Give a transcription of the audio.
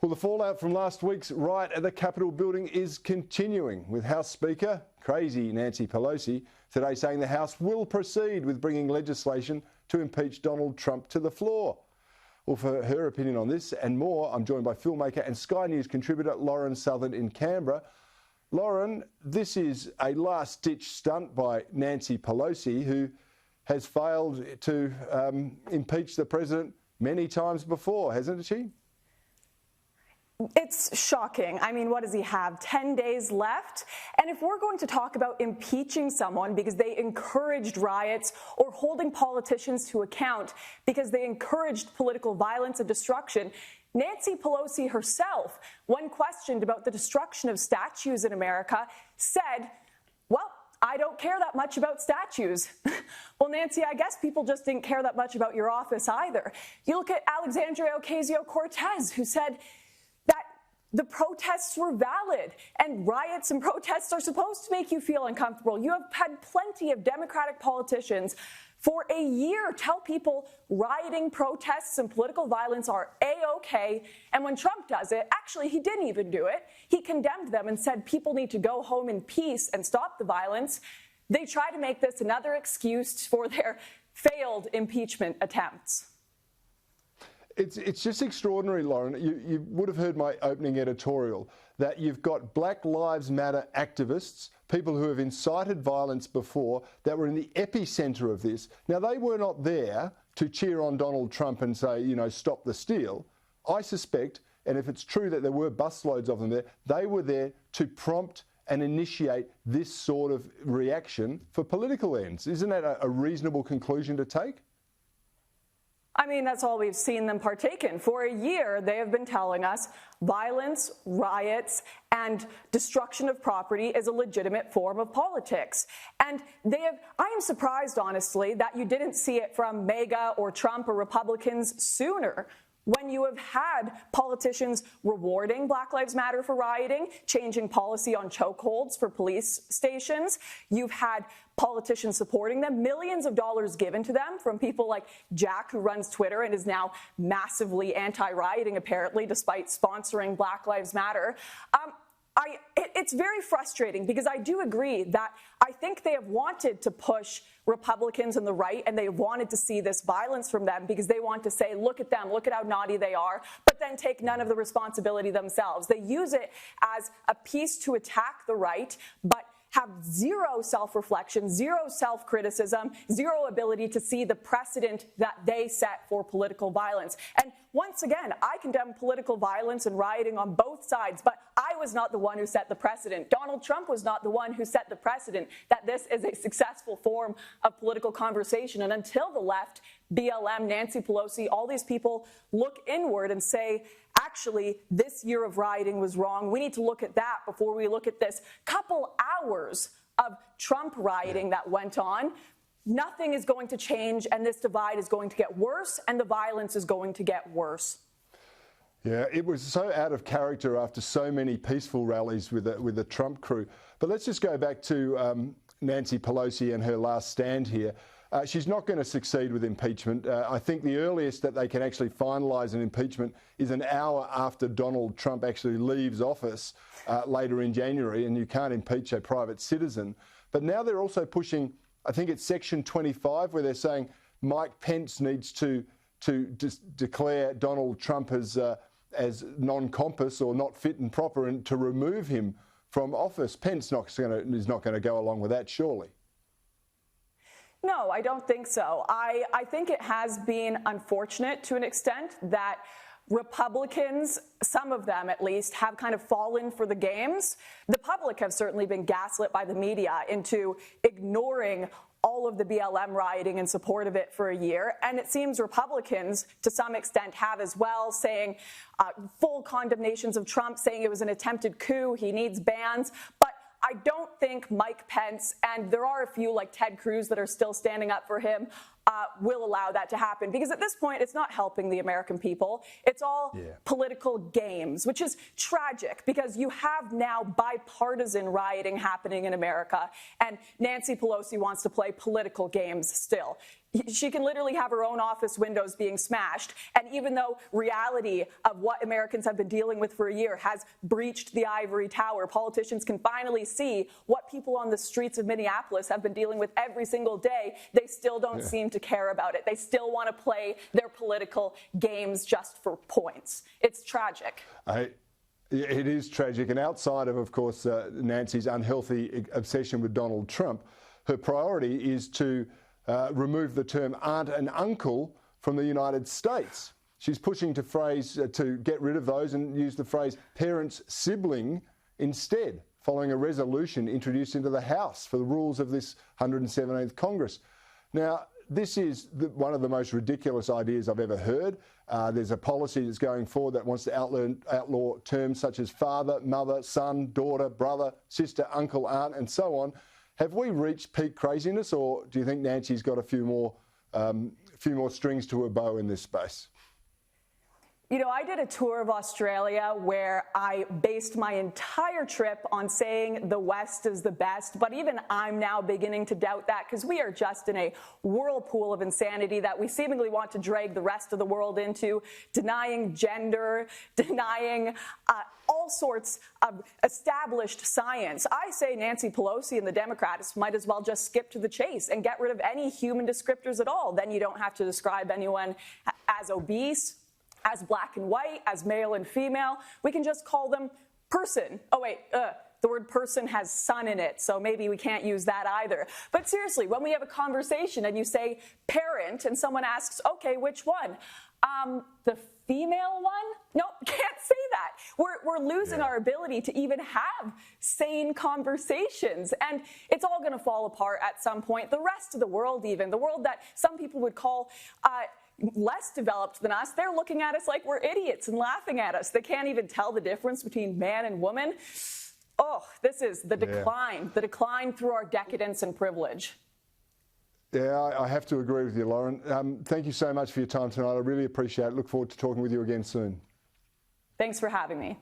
Well, the fallout from last week's riot at the Capitol building is continuing, with House Speaker, crazy Nancy Pelosi, today saying the House will proceed with bringing legislation to impeach Donald Trump to the floor. Well, for her opinion on this and more, I'm joined by filmmaker and Sky News contributor Lauren Southern in Canberra. Lauren, this is a last-ditch stunt by Nancy Pelosi, who has failed to impeach the president many times before, hasn't she? It's shocking. I mean, what does he have? 10 days left? And if we're going to talk about impeaching someone because they encouraged riots or holding politicians to account because they encouraged political violence and destruction, Nancy Pelosi herself, when questioned about the destruction of statues in America, said, well, I don't care that much about statues. Well, Nancy, I guess people just didn't care that much about your office either. You look at Alexandria Ocasio-Cortez, who said that the protests were valid, and riots and protests are supposed to make you feel uncomfortable. You have had plenty of Democratic politicians for a year tell people rioting, protests, and political violence are A-OK, and when Trump does it, actually he didn't even do it. He condemned them and said people need to go home in peace and stop the violence. They try to make this another excuse for their failed impeachment attempts. It's just extraordinary, Lauren. You would have heard my opening editorial that you've got Black Lives Matter activists, people who have incited violence before, that were in the epicenter of this. Now, they were not there to cheer on Donald Trump and say, you know, stop the steal. I suspect, and if it's true that there were busloads of them there, they were there to prompt and initiate this sort of reaction for political ends. Isn't that a reasonable conclusion to take? I mean, that's all we've seen them partake in. For a year, they have been telling us violence, riots, and destruction of property is a legitimate form of politics. And I am surprised, honestly, that you didn't see it from MAGA or Trump or Republicans sooner, when you have had politicians rewarding Black Lives Matter for rioting, changing policy on chokeholds for police stations. You've had politicians supporting them, millions of dollars given to them from people like Jack, who runs Twitter and is now massively anti-rioting, apparently, despite sponsoring Black Lives Matter. It's very frustrating because I do agree that I think they have wanted to push Republicans and the right, and they wanted to see this violence from them because they want to say, look at them, look at how naughty they are, but then take none of the responsibility themselves. They use it as a piece to attack the right, but have zero self-reflection, zero self-criticism, zero ability to see the precedent that they set for political violence. And once again, I condemn political violence and rioting on both sides, but I was not the one who set the precedent. Donald Trump was not the one who set the precedent that this is a successful form of political conversation. And until the left, BLM, Nancy Pelosi, all these people look inward and say, actually, this year of rioting was wrong. We need to look at that before we look at this couple hours of Trump rioting that went on. Nothing is going to change, and this divide is going to get worse, and the violence is going to get worse. Yeah, it was so out of character after so many peaceful rallies with the Trump crew. But let's just go back to Nancy Pelosi and her last stand here. She's not going to succeed with impeachment. I think the earliest that they can actually finalise an impeachment is an hour after Donald Trump actually leaves office later in January, and you can't impeach a private citizen. But now they're also pushing, I think it's Section 25, where they're saying Mike Pence needs to declare Donald Trump as non-compos or not fit and proper, and to remove him from office. Pence is not going to go along with that, surely. No, I don't think so. I think it has been unfortunate to an extent that Republicans, some of them at least, have kind of fallen for the games. The public have certainly been gaslit by the media into ignoring all of the BLM rioting in support of it for a year. And it seems Republicans, to some extent, have as well, saying full condemnations of Trump, saying it was an attempted coup, he needs bans. But I don't think Mike Pence, and there are a few like Ted Cruz that are still standing up for him, will allow that to happen. Because at this point, it's not helping the American people. It's all political games, which is tragic because you have now bipartisan rioting happening in America, and Nancy Pelosi wants to play political games still. She can literally have her own office windows being smashed. And even though reality of what Americans have been dealing with for a year has breached the ivory tower, politicians can finally see what people on the streets of Minneapolis have been dealing with every single day. They still don't seem to care about it. They still want to play their political games just for points. It's tragic. It is tragic. And outside of course, Nancy's unhealthy obsession with Donald Trump, her priority is to remove the term aunt and uncle from the United States. She's pushing to get rid of those and use the phrase parents sibling instead, following a resolution introduced into the House for the rules of this 117th Congress. Now, this is one of the most ridiculous ideas I've ever heard. There's a policy that's going forward that wants to outlaw terms such as father, mother, son, daughter, brother, sister, uncle, aunt, and so on. Have we reached peak craziness, or do you think Nancy's got a few more strings to her bow in this space? You know, I did a tour of Australia where I based my entire trip on saying the West is the best, but even I'm now beginning to doubt that, because we are just in a whirlpool of insanity that we seemingly want to drag the rest of the world into, denying gender, denying all sorts of established science. I say Nancy Pelosi and the Democrats might as well just skip to the chase and get rid of any human descriptors at all. Then you don't have to describe anyone as obese, as black and white, as male and female. We can just call them person. Oh, wait, the word person has son in it, so maybe we can't use that either. But seriously, when we have a conversation and you say parent and someone asks, okay, which one? The female one? Nope, can't say that. We're losing our ability to even have sane conversations. And it's all going to fall apart at some point. The rest of the world, even, the world that some people would call less developed than us, they're looking at us like we're idiots and laughing at us. They can't even tell the difference between man and woman. Oh, this is the decline through our decadence and privilege. Yeah, I have to agree with you, Lauren. Thank you so much for your time tonight. I really appreciate it. Look forward to talking with you again soon. Thanks for having me.